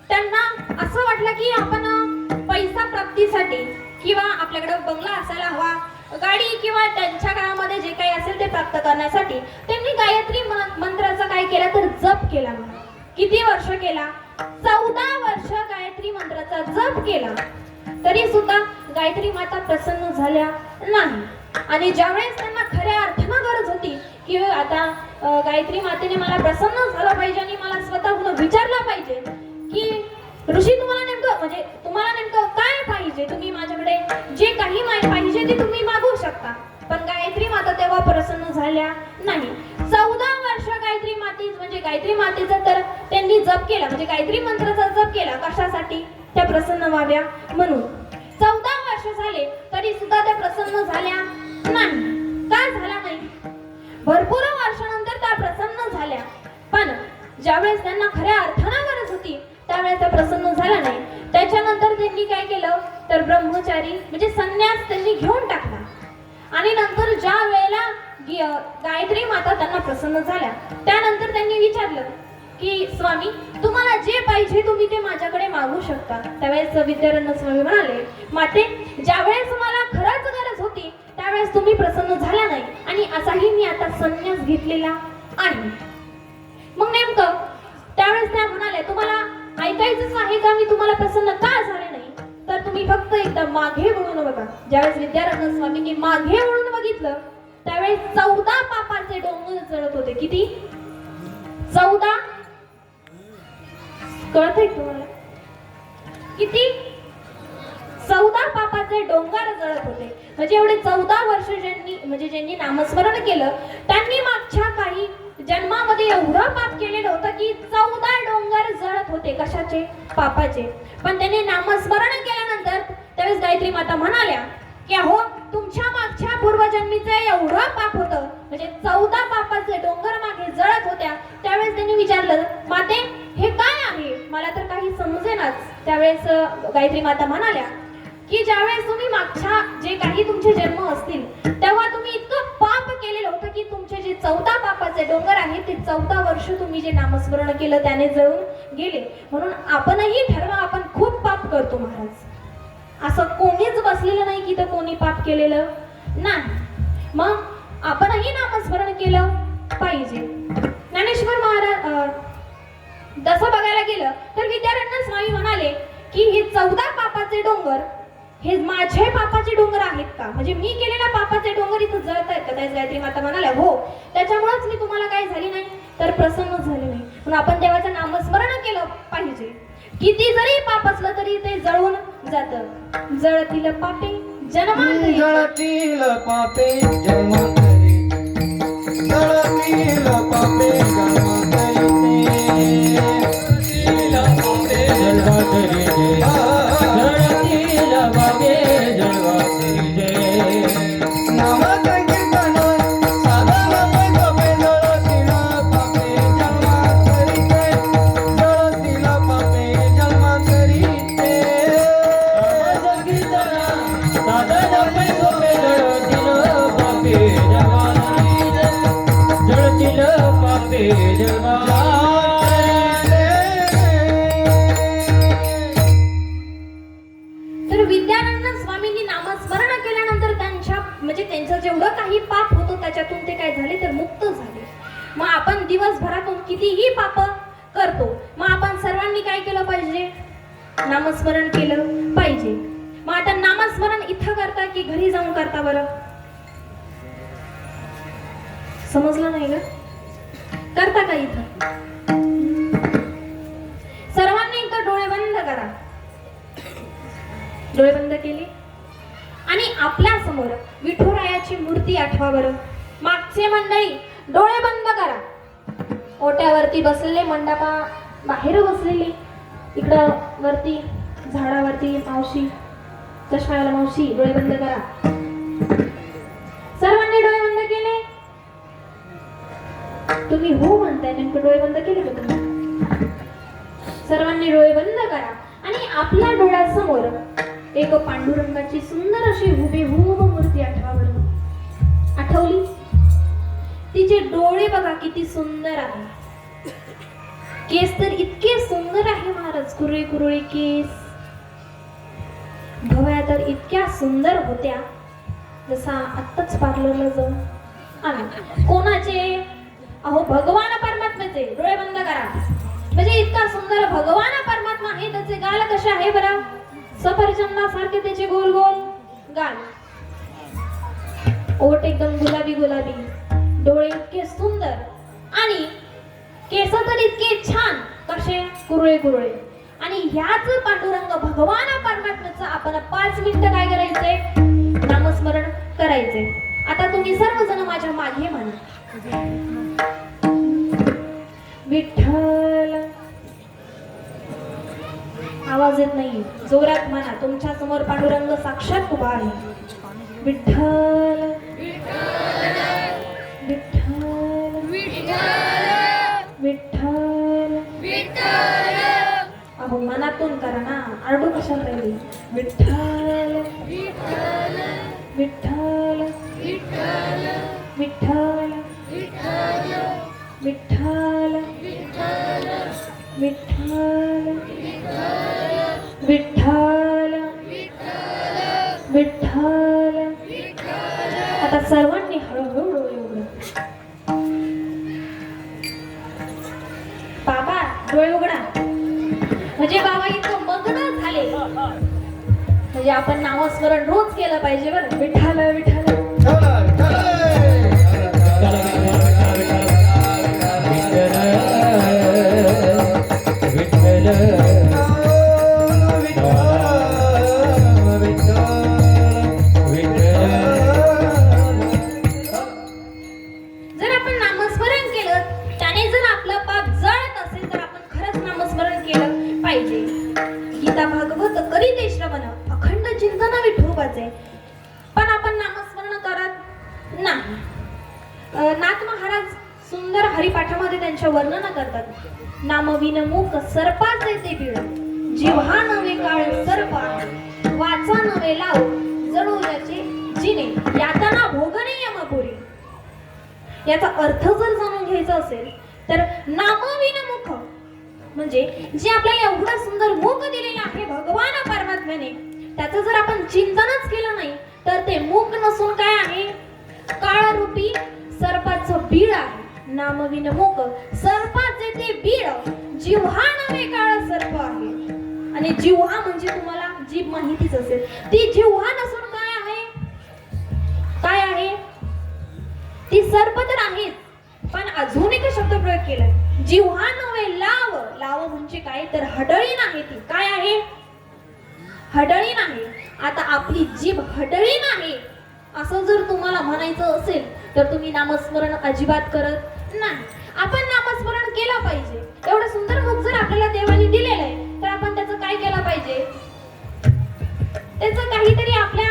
त्यांना असं वाटलं की आपण पैसा प्राप्तीसाठी किंवा आपल्याकडे बंगला असायला हवा, गाडी किंवा त्यांच्या काळामध्ये जे काही असेल ते प्राप्त करण्यासाठी त्यांनी गायत्री मंत्राचा काय केला तर जप केला. म्हणा किती वर्ष केला? 14 वर्ष गायत्री मंत्राचा जप केला. तरी सुद्धा गायत्री माता प्रसन्न झाल्या नाही. आणि ज्यावेळेस त्यांना खऱ्या अर्थानं गरज होती की आता गायत्री मातेने मला प्रसन्न झालं पाहिजे आणि मला स्वतःहून विचारलं पाहिजे की ऋषी तुम्हाला नेमकं काय पाहिजे, तुम्ही माझ्याकडे जे काही पाहिजे ते तुम्ही मागू शकता. पण गायत्री माता तेव्हा प्रसन्न झाल्या नाही. 14 वर्ष गायत्री मातेचा तर त्यांनी जप केला म्हणजे गायत्री मंत्राचा जप केला. कशासाठी? त्या प्रसन्न व्हाव्या म्हणून. 14 वर्ष झाले तरी सुद्धा त्या प्रसन्न झाल्या नाही. काय झाला नाही? भरपूर वर्षानंतर त्या प्रसन्न झाल्या पण ज्यावेळेस त्यांना खऱ्या अर्थानं गरज होती त्यावेळेस त्या प्रसन्न झाल्या नाही. त्याच्यानंतर त्यांनी काय केलं तर ब्रह्मचारी म्हणजे संन्यास त्यांनी घेऊन टाकला. आणि नंतर ज्या वेळेला गायत्री माता त्यांना प्रसन्न झाल्या त्यानंतर त्यांनी विचारलं की स्वामी तुम्हाला जे पाहिजे तुम्ही ते माझ्याकडे मागू शकता. त्यावेळेस विद्यारण्य स्वामी म्हणाले माते ज्यावेळेस मला खरंच गरज होती त्यावेळेस तुम्ही प्रसन्न झाला नाही आणि असाही मी आता संन्यास घेतलेला आहे. मग नेमकं त्यावेळेस त्या म्हणाले तुम्हाला ऐकायचंच आहे का मी तुम्हाला प्रसन्न का झाले नाही तर तुम्ही फक्त एकदा मागे वळून बघा. ज्यावेळेस विद्यारण्य स्वामींनी मागे वळून बघितलं त्यावेळेस 14 पापाचे डोंगर जळत होते. किती? 14. कळतंय तुम्हाला? किती? 14 पापाचे डोंगर जळत होते. म्हणजे एवढे 14 वर्ष ज्यांनी नामस्मरण केलं त्यांनी मागच्या काही जन्मामध्ये एवढं पाप केलेलं होतं की 14 डोंगर जळत होते. कशाचे? पापाचे. पण त्यांनी नामस्मरण केल्यानंतर त्यावेळेस गायत्री माता म्हणाल्या की अहो तुमच्या मागच्या पूर्वजन्मीचं एवढं पाप होतं म्हणजे 14 पापाचे डोंगर मागे जळत होत्या. त्यावेळेस त्यांनी विचारलं माते हे काय आहे मला तर काही समजेनाच. त्यावेळेस गायत्री माता म्हणाल्या की ज्यावेळेस तुम्ही मागच्या जे काही तुमचे जन्म असतील तेव्हा तुम्ही इतकं पाप केलेलं होतं की तुमचे जे 14 पापाचे डोंगर आहेत ते 14 वर्ष तुम्ही जे नामस्मरण केलं त्याने जळून गेले. म्हणून आपणही ठरवा आपण खूप पाप करतो महाराज. असं कोणीच बसलेलं नाही की तर कोणी पाप केलेलं नाही. मग आपणही नामस्मरण केलं पाहिजे. ज्ञानेश्वर महाराज तसं बघायला गेलं तर विद्यारण्य स्वामी म्हणाले की हे 14 पापाचे डोंगर हे माझे पापाचे डोंगर आहेत का म्हणजे मी केलेल्या पापाचे डोंगर इथं जळत आहेत का? त्याच गायत्री माता म्हणाल्या हो त्याच्यामुळेच मी तुम्हाला काय झाली नाही तर प्रसन्न झाले नाही. म्हणून आपण देवाचं नामस्मरण केलं पाहिजे. किती जरी पाप असलं तरी ते जळून जातं. जळतील पापे जन्मांतरी. जळतील पापे जन्मांतरी. जळतील पापे जन्मांतरी. नाम संकीर्तन साधन तर विद्यानंद स्वामींनी नामस्मरण केल्यानंतर त्यांचं जेवढं काही पाप होतं त्याच्यातून ते काय झाले तर मुक्त झाले. मग आपण दिवसभरातून कितीही पाप करतो, मग आपण सर्वांनी काय केलं पाहिजे? नामस्मरण केलं पाहिजे. मग आता नामस्मरण इथं करता की घरी जाऊन करता बरं? समजलं नाही का? करता का इथं? सर्वांनी इथं डोळे बंद करा. डोळे बंद केले आणि आपल्या समोर विठुरायाची मूर्ती आठवा बरं. मागचे मंडळी डोळे बंद करा. ओट्यावरती बसलेले, मंडपा बाहेर बसलेले, इकडं वरती झाडावरती मावशी, चष्मावाला मावशी, डोळे बंद करा. सर्वांनी डोळे बंद केले? तुम्ही हो म्हणताय, नेमकं डोळे बंद केले का तुम्ही? सर्वांनी डोळे बंद करा आणि आपल्या डोळ्यासमोर एक पांडुरंगाची सुंदर अशी हुबेहूब मूर्ती आठवा बरं. आठवली? तिचे डोळे बघा किती सुंदर आहे. केस तर इतके सुंदर आहे महाराज, कुरळे कुरळे केस. भव्या तर इतक्या सुंदर होत्या जसा आत्ताच पार्लरला जाऊन आला. कोणाचे? अहो भगवान परमात्म्याचे. डोळे बंद करा. म्हणजे इतका सुंदर भगवान परमात्मा आहे, त्याचे गाल कसे आहे बरं? सफरचंदासारखे त्याचे गोल गोल गाल, ओठ एकदम गुलाबी गुलाबी, डोळे इतके सुंदर आणि केस तर इतके छान, कसे? कुरळे कुरळे. आणि ह्याच पांडुरंग भगवान परमात्म्याचं आपण 5 मिनिटं काय करायचंय? नामस्मरण करायचंय. आता तुम्ही सर्वजण माझ्या मागे म्हणा, विठ्ठल. आवाज येत नाही, जोरात म्हणा. तुमच्या समोर पांडुरंग साक्षात उभा आहे. विठ्ठल विठ्ठल विठ्ठल. अहो मनातून करा ना, आरडू कशाला राहिली? विठ्ठल विठ्ठल विठ्ठल विठ्ठल विठ्ठल विठ्ठल विठ्ठल. आता सर्वांनी हळूहळू डोळे उघडा. बाबा डोळे उघडा. म्हणजे बाबा इतकं मग्न झाले, म्हणजे आपण नामस्मरण रोज केलं पाहिजे बरं. विठ्ठल विठ्ठल पण आपण नामस्मरण करत नाही. नाथ महाराज सुंदर हरिपाठामध्ये त्यांच्या वर्णन करतात. नामविन मुख सर्पाचे ते बीळ, जिव्हा नवे काळ सर्पा, वाचा नवे लाव, जळू याचे जिने, यातना भोगणे यमपुरी. याचा अर्थ जर जाणून घ्यायचा असेल तर नामविन मुख म्हणजे जे आपल्याला एवढं सुंदर मुख दिलेलं आहे भगवान परमात्म्याने, त्याचं जर आपण चिंतनच केलं नाही तर ते मुख नसून काय आहे? काळरूपी सर्पाचं बीळ आहे. नामविन मुख सर्पाचे ते बीळ, जिव्हा नवे काळ सर्प आहे. आणि जिव्हा म्हणजे तुम्हाला जीभ माहितीच असेल, ती जिव्हा नसून काय आहे? काय आहे? ती सर्प तर आहेच, पण अजून एक शब्द प्रयोग केलाय, जिव्हा नवे लाव. लाव म्हणजे काय तर हडळीन आहे. ती काय आहे? हडळीन आहे. आता आपली जीभ हडळीन आहे असं जर तुम्हाला म्हणायचं असेल तर तुम्ही नामस्मरण अजिबात करत नाही. आपण नामस्मरण केलं पाहिजे. एवढं सुंदर मुख जर आपल्याला देवाने दिलेलं आहे तर आपण त्याचं काय केलं पाहिजे? त्याचं काहीतरी आपल्या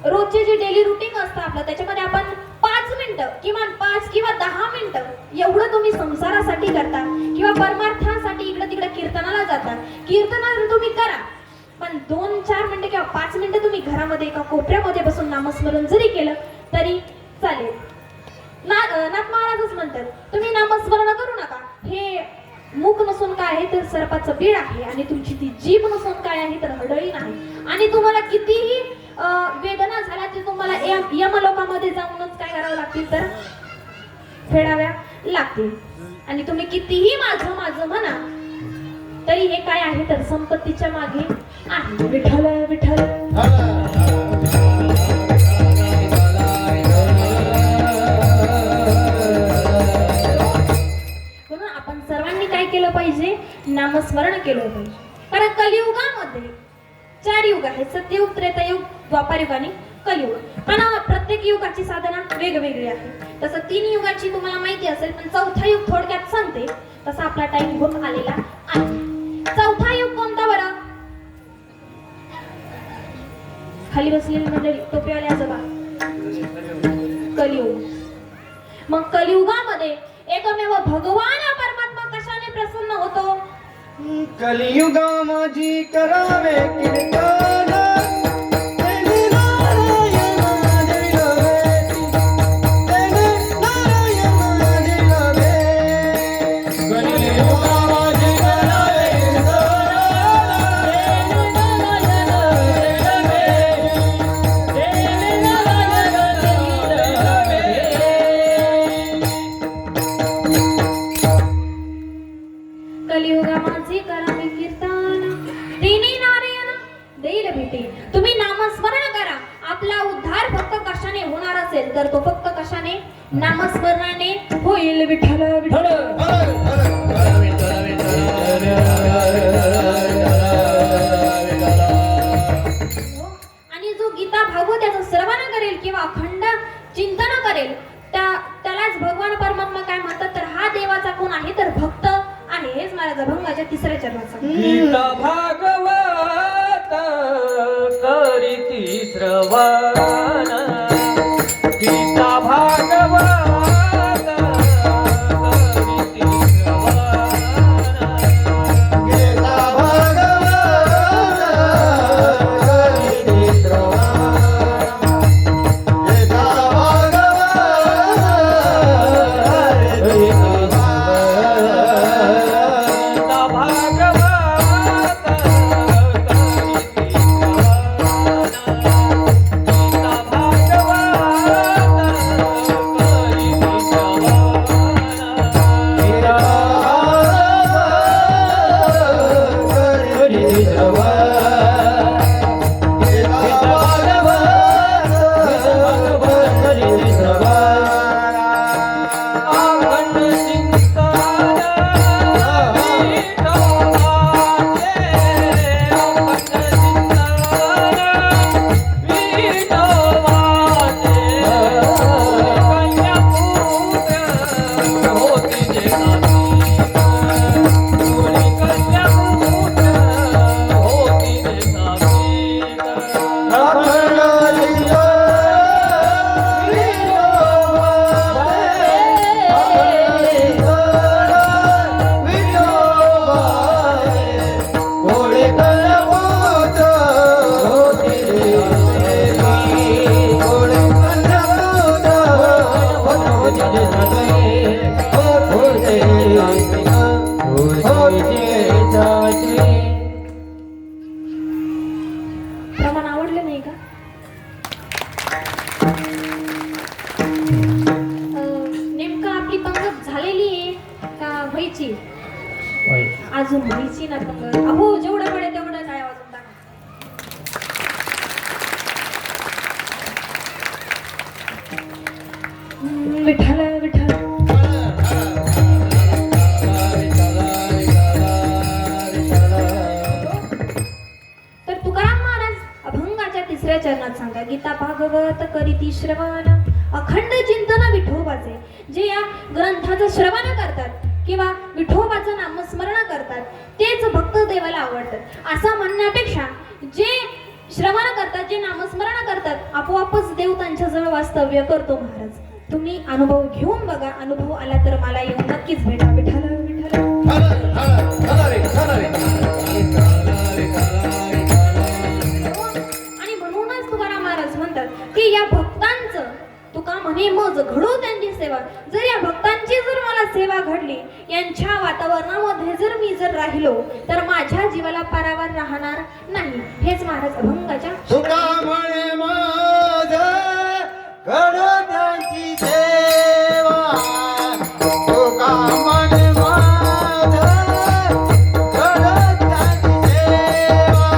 रोजचे जे डेली रुटीन असतं आपलं, त्याच्यामध्ये आपण 5 मिनिटं, किमान 5 किंवा 10 मिनिटं एवढं तुम्ही संसारासाठी करता किंवा परमार्थासाठी इकडे तिकडे कीर्तनाला जाता. कीर्तनाला तुम्ही करा, पण 2-4 मिनिटं किंवा 5 मिनिटं तुम्ही घरामध्ये एका कोपऱ्यामध्ये बसून नामस्मरण जरी केलं तरी चालेल. नाथ महाराजच म्हणतात तुम्ही नामस्मरण करू नका. हे मुख नसून काय आहे तर सर्पाचं बीळ आहे आणि तुमची ती जीभ नसून काय आहे तर हडळीन आहे. आणि तुम्हाला कितीही वेदना झाल्या की तुम्हाला यमलोकामध्ये जाऊनच काय करावं लागतील तर फेडाव्या लागतील. आणि तुम्ही कितीही माझं माझं म्हणा तरी हे काय आहे तर संपत्तीच्या मागे आहे. विठ्ठल विठ्ठल. म्हणून आपण सर्वांनी काय केलं पाहिजे, नामस्मरण केलं पाहिजे. कारण कलियुगामध्ये 4 युग आहेत, सत्ययुग, त्रेतायुग, द्वापारयुग आणि कलियुग. पण प्रत्येक युगाची साधना वेगवेगळी आहे. तसं 3 युगाची तुम्हाला माहिती असेल, पण 4था युग थोडक्यात सांगते. तसा आपला टाइम होत आलेला आहे. 4था युग कोणता बरं? खाली बसलेली मंडळी, टोपीवाले आजोबा. कलियुग. मग कलियुगामध्ये एकमेव भगवान परमात्मा कशाने प्रसन्न होतो? कलियुगा माझी करावे कीर्तन तेने नारायण माझे लभेती, तेने नारायण माझे लभे. कलियुगा माझी करावे कीर्तन तेने नारायण माझे लभेती, तेने नारायण कलियुगा माझे करावे कीर्तन तिने नारायण देईल भेटे. तुम्ही नामस्मरण करा. आपला उद्धार फक्त कशाने होणार असेल तर तो फक्त कशाने? नामस्मरणाने होईल. विठ्ठल विठ्ठल. आणि जो गीता भागवत त्याचं श्रवण करेल किंवा अखंड चिंतन करेल त्यालाच भगवान परमात्मा काय म्हणतात तर हा देवाचा कोण आहे तर भक्त आहे. हेच महाराज अभंगाच्या 3ऱ्या चरणात सांगतात. गीता भागवत करीती श्रवण, गीता भागवत करीती श्रवण, गीता भागवत करीती श्रवण, गीता भागवत करीती प्रमाण आवडलं नाही का? नेमकं आपली पंगत झालेली आहे का व्हायची? अजून व्हायची ना पंगत. अहो जेवढं पडेल तेवढं काय वाजून टाका. विठ्ठल विठ्ठल. तर तुकाराम महाराज अभंगाच्या 3ऱ्या चरणात सांगा, गीता भागवत करीती श्रवण अखंड चिंतन विठोबाचे. जे या ग्रंथाचं श्रवण करतात किंवा विठोबाचं नामस्मरण करतात तेच भक्त देवाला आवडतात. असं म्हणण्यापेक्षा जे श्रवण करतात, जे नामस्मरण करतात, आपोआपच देव त्यांच्याजवळ वास्तव्य करतो. महाराज तुम्ही अनुभव घेऊन बघा. अनुभव आला तर मला येऊन नक्कीच भेटा. विठ्ठल विठ्ठल. आणि म्हणूनच तुकाराम महाराज म्हणतात की या भक्तांचं तुका म्हणे मज घडो त्यांची सेवा. जर या भक्तांची यांची जर मला सेवा घडली, यांच्या वातावरणामध्ये जर मी जर राहिलो तर माझ्या जीवाला पारावार राहणार नाही. हेच महाराज अभंगाच्या तुका म्हणे माझ गणतांची सेवा, तुका म्हणे माझ गणतांची सेवा,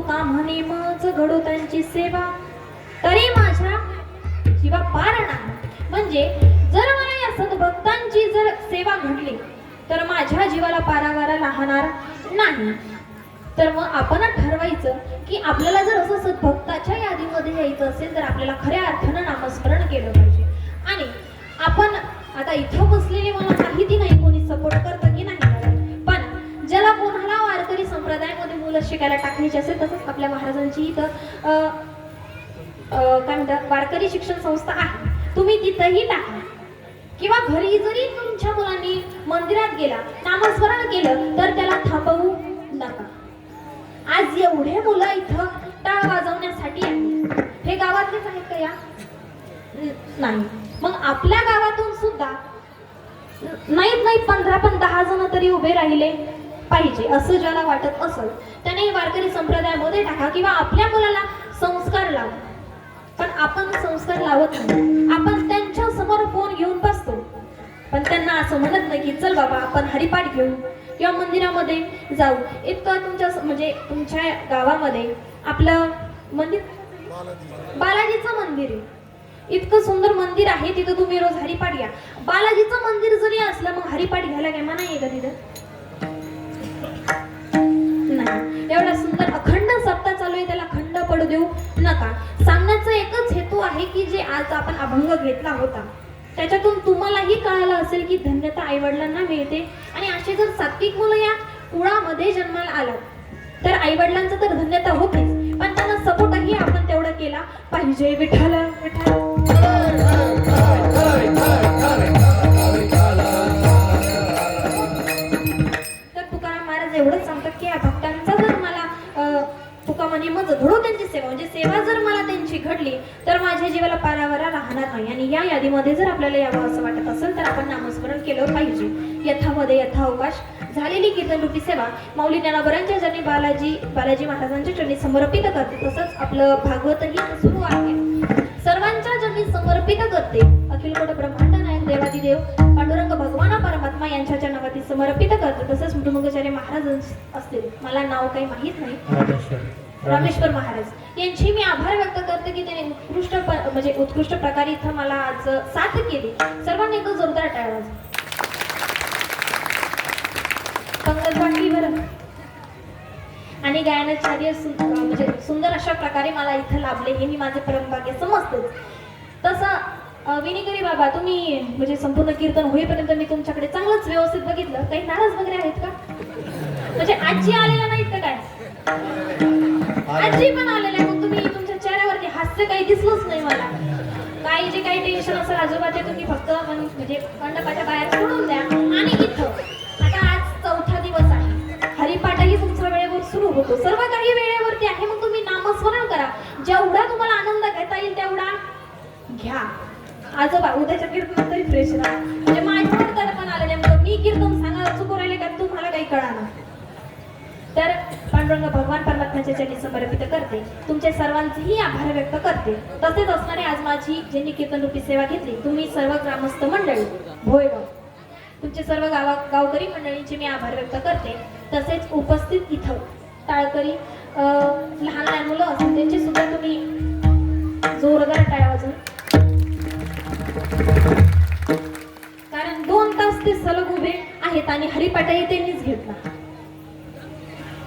तुका म्हणे मज घडो त्यांची सेवा तरी माझ्या जीवा पार नाही. म्हणजे जर मला या सद्भक्तांची जर सेवा घडली तर माझ्या जीवाला पारावारा राहणार नाही. तर मग आपण ठरवायचं की आपल्याला जर असं सद्भक्ताच्या यादीमध्ये यायचं असेल तर आपल्याला खऱ्या अर्थानं नामस्मरण केलं पाहिजे. आणि आपण आता इथं बसलेले मला माहिती नाही कोणी सपोर्ट करतं की नाही करत, पण ज्याला कोणाला वारकरी संप्रदायामध्ये मुलं शिकायला टाकायची असेल तसंच आपल्या महाराजांची इथं काय म्हणतात वारकरी शिक्षण संस्था आहे, तुम्ही तिथंही टाका. किंवा घरी जरी तुमच्या मुलांनी मंदिरात गेला नामस्मरण केलं तर त्याला थांबवू नका. आज एवढे मुलं इथं टाळ वाजवण्यासाठी आहेत, हे गावातलेच आहेत का या? नाही. मग आपल्या गावातून सुद्धा नाही 15 पण 10 जण तरी उभे राहिले पाहिजे असं ज्याला वाटत असेल त्याने वारकरी संप्रदायामध्ये टाका किंवा आपल्या मुलाला संस्कार लावा. पण आपण संस्कार लावत नाही, आपण त्यांच्या समोर फोन घेऊन बसतो, पण त्यांना असं म्हणत नाही की चल बाबा आपण हरिपाठ घेऊ किंवा मंदिरामध्ये जाऊ. इतकं तुमच्या म्हणजे तुमच्या गावामध्ये आपलं मंदिर बालाजीचं मंदिर आहे, इतकं सुंदर मंदिर आहे, तिथं तुम्ही रोज हरिपाठ घ्या. बालाजीचं मंदिर जरी असलं मग हरिपाठ घ्यायला काय मना आहे का तिथं? नाही. एवढा सुंदर अखंड सप्ताह चालू आहे त्याला खंड पडू देऊ नका. सांगण्याचा एकच हेतू आहे की जे आज आपण अभंग घेतला होता त्याच्यातून तुम्हालाही कळालं असेल की धन्यता आईवडिलांना मिळते. आणि असे जर सात्विक मुलं या कुळामध्ये जन्माला आलं तर आईवडिलांचं तर धन्यता होतेच, पण त्यांना सपोर्टही आपण तेवढा केला पाहिजे. विठ्ठल विठ्ठल. तर तुकाराम महाराज एवढंच सांगतात की या भक्तांचा जर मला तुका म्हणे मग घडो त्यांची सेवा, म्हणजे सेवा जर मला त्यांची घडली तर माझ्या जीवाला पारावारा राहणार नाही. आणि या यादीमध्ये जर आपल्याला यावं असं वाटत असेल तर आपण नामस्मरण केलं पाहिजे. यथामध्ये यथावकाश झालेली कीर्तनरूपी सेवा माऊली ज्ञानोबरांच्या चरणी बालाजी महाराजांच्या चरणी समर्पित करते. तसंच आपलं भागवतही सुरू आहे. सर्वांच्या चरणी समर्पित करते. अखिल कोट ब्रह्मांड नायक देवादिदेव पांडुरंग भगवान परमात्मा यांच्या चरणावरती समर्पित करते. तसंच मृदुंगाचार्य महाराज असतील, मला नाव काही माहीत नाही, रामेश्वर महाराज यांची मी आभार व्यक्त करते की त्यांनी उत्कृष्ट प्रकारे इथं मला आज साथ केली. सर्वांनी एकदा जोरदार टाळ्या वाजवा. पंगत वाटली बरं. आणि गायनाचार्य म्हणजे सुंदर अशा प्रकारे मला इथं लाभले हे मी माझे परमभाग्य समजतेच. तसं विनिकरी बाबा तुम्ही म्हणजे संपूर्ण कीर्तन होईपर्यंत मी तुमच्याकडे चांगलंच व्यवस्थित बघितलं. काही नाराज वगैरे आहेत का? म्हणजे आजी आलेल्या नाहीत का काय? आजी पण आलेल्या. मग तुम्ही तुमच्या चेहऱ्यावरती हास्य काही दिसलंच नाही मला. काही जे काही टेन्शन असेल आजोबाचे तुम्ही फक्त म्हणजे मंडपाच्या बाहेर सोडून द्या. आणि इथं आता आज 4था दिवस आहे, हरिपाठही तुमचा वेळेवर सुरू होतो, सर्व काही वेळेवरती आहे. मग तुम्ही नामस्मरण करा. जेवढा तुम्हाला आनंद घेता येईल तेवढा घ्या. आजोबा उद्याच्या कीर्तनात तरी फ्रेश राहा. म्हणजे माझ्यावर तर पण आलेले मी कीर्तन सांगायला चुकू राहिले का तुम्हाला काही कळणार. तर पांडुरंग भगवान परमात्म्याच्या चरणी समर्पित करते. तुमच्या सर्वांचेही आभार व्यक्त करते. तसेच असणारे आज माझी ज्यांनी कीर्तनरूपी सेवा घेतली तुम्ही सर्व ग्रामस्थ मंडळी भोयगाव तुमचे सर्व गावकरी मंडळींचे मी आभार व्यक्त करते. तसेच उपस्थित इथं टाळकरी लहान लहान मुलं असतील त्यांचे सुद्धा तुम्ही जोरदार टाळ्या वाजून, कारण 2 तास ते सलग उभे आहेत आणि हरिपाठही त्यांनीच घेतला.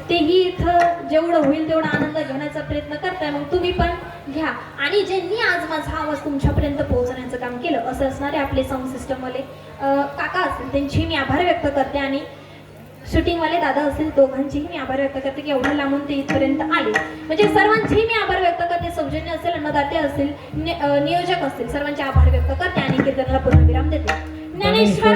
तेही इथं जेवढं होईल तेवढा आनंद घेण्याचा प्रयत्न करताय. मग तुम्ही पण घ्या. आणि ज्यांनी आज माझा आवाज तुमच्यापर्यंत पोहोचण्याचं काम केलं असं असणारे आपले साऊंड सिस्टमवाले काका असतील त्यांची मी आभार व्यक्त करते. आणि शूटिंगवाले दादा असतील दोघांचेही मी आभार व्यक्त करते की एवढं लांबून ते इथपर्यंत आले. म्हणजे सर्वांचेही मी आभार व्यक्त करते. सौजन्य असेल, अन्नदाते असतील, नियोजक असतील, सर्वांचे आभार व्यक्त करते आणि कीर्तनाला पूर्णविराम देते. ज्ञानेश्वर